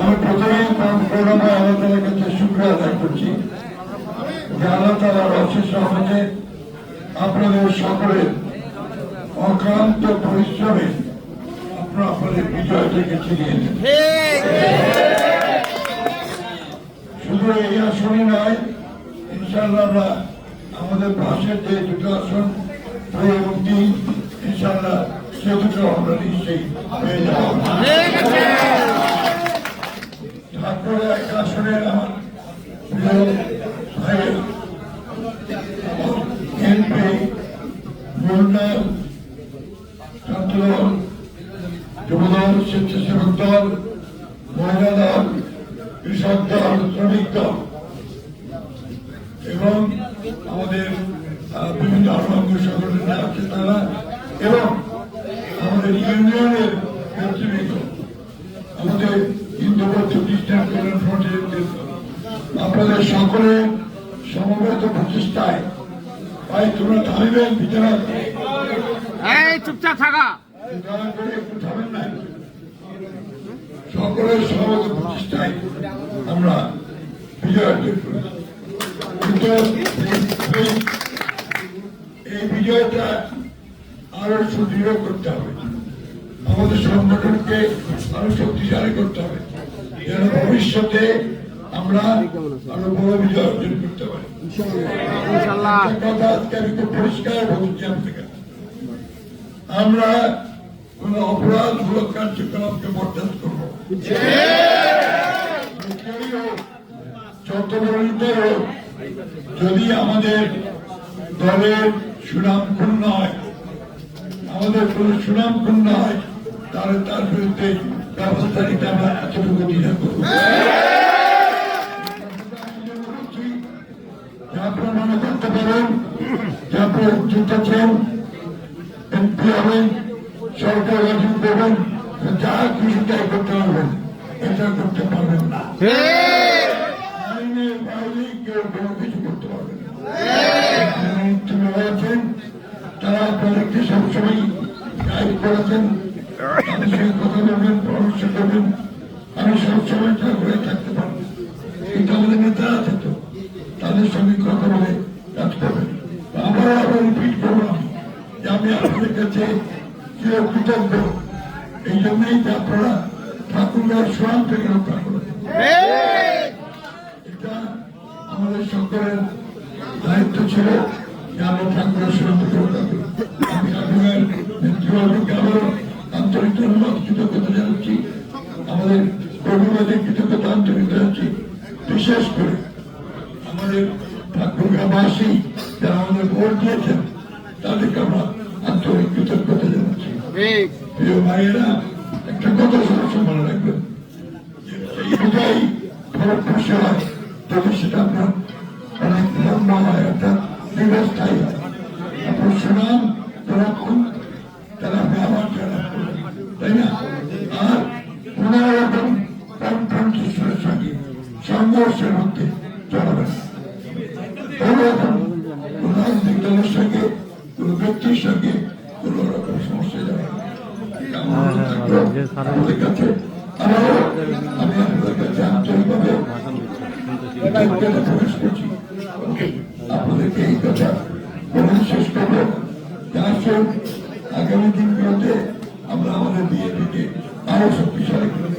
আমি প্রথমে প্রণামে আল্লাহ তাআলার কাছে শুকরিয়া আদায় করছি যে আল্লাহ তাআলার অশেষ রহমতে আপনাদের সকলের অক্লান্ত পরিশ্রমে আপনারা আপনাদের বিজয় থেকে ছিনিয়ে নেন। শুধু এই আসনই নয়, ইনশাআল্লাহ আমরা আমাদের পাশের যে দুটো আসন 2 এবং 3 ইনশাআল্লাহ সে দুটো আমরা নিশ্চয়ই পেয়ে যাব। তারপরে এক আসনের আমার প্রিয় ভাই এমপি মন্ডল ছাত্রদল, যুবদল, স্বেচ্ছাসেবক দল, মহিলা দল, কৃষক দল, শ্রমিক দল এবং আমাদের বিভিন্ন অঙ্গ সংগঠন আছে তারা এবং আমাদের ইউনিয়নের নেতৃবৃন্দ, আমাদের হিন্দু বৌদ্ধ খ্রিস্টান কল্যাণ ফ্রন্টের আপনাদের সকলের সমবেত প্রচেষ্টায় ভাই তোমরা থামিবেন ভিতরে চুপচাপ থাকা একটু থামেন নাই। সকলের সমবেত প্রচেষ্টায় আমরা বিজয় অর্জন করি, কিন্তু এই বিজয়টা আরো সুদৃঢ় করতে হবে, আমাদের সংগঠনকে আরো শক্তিশালী করতে হবে যেন ভবিষ্যতে আমরা আরো বড় বিজয় অর্জন করতে পারি। কথা আজকে আমি খুব পরিষ্কার বলছি আপনাকে, আমরা কোন অপরাধমূলক কার্যকলাপকে বরদাস্ত করবো, যত বড় হোক, যদি আমাদের দলের সুনাম ক্ষুণ্ণ হয়, আমাদের কোন সুনাম ক্ষুণ্ণ হয়, তাহলে তার বিরুদ্ধে ব্যবস্থা নিতে আমরা এতটুকু দ্বিধা করবো। আপনারা মনে করতে পারেন যে আপনারা জিতেছেন, এমপি হবেন, সরকার গঠন করবেন, যা খুশি তাই করতে পারবেন, এটা করতে পারবেন না। আইনের বাইরে কেউ কোনো কিছু করতে পারবেন না। আছেন তারা আপনাদেরকে সবসময় গাইড করেছেন, তাদের সঙ্গে কথা বলবেন, পরামর্শ করবেন, আমি সবসময় তার হয়ে থাকতে পারবো। কিন্তু আমাদের নেতা আছে তো, তাদের সঙ্গে কথা বলে কাজ করবেন। আবার রিপিট করবো যে আমি আপনাদের কাছে চিরকৃতজ্ঞ এই জন্যই যে আপনারা ঠাকুরগাঁও সুনাম থেকে রক্ষা করেন। এটা আমাদের সকলের দায়িত্ব ছিল যে আমরা ঠাকুরের সুনাম থেকে রক্ষা করি। আমি ঠাকুরের নেতৃবর্গকে আবারও আন্তরিক ধন্যবাদ, কৃতজ্ঞতা জানাচ্ছি, আমাদের কর্মীদের কৃতজ্ঞতা আন্তরিক জানাচ্ছি, বিশেষ করে আমাদের ঠাকুরগাঁওবাসী যারা আমাদের ভোট দিয়েছেন তাদেরকে আমরা আন্তরিক কৃতজ্ঞতা জানাচ্ছি। প্রিয় ভাইয়েরা, একটা কথা সবসময় মনে রাখবেন, এই বিজয় ফলপ্রসূ হয় যদি সেটা আপনার অনেক লম্বা হয়, অর্থাৎ দীর্ঘস্থায়ী হয়। আপনার সুনাম রাখুন, তারা আপনি আবার জয়লাভ করবেন, তাই না? আর কোন রকম কনফ্রন্টেশনের সঙ্গে সংঘর্ষের মধ্যে চলাবেন না। কোন রকম কোন রাজনৈতিক দলের সঙ্গে, কোন ব্যক্তির সঙ্গে কোন রকম সমস্যা যাবে না। আমাদের কাছে আমি আপনাদের কাছে আন্তরিকভাবে প্রকাশ করছি, আপনাদেরকে এই কথা বলে শেষ করবো। আসুন আগামী দিনগুলোতে আমরা আমাদের বিএনপিকে আরো শক্তিশালী করব।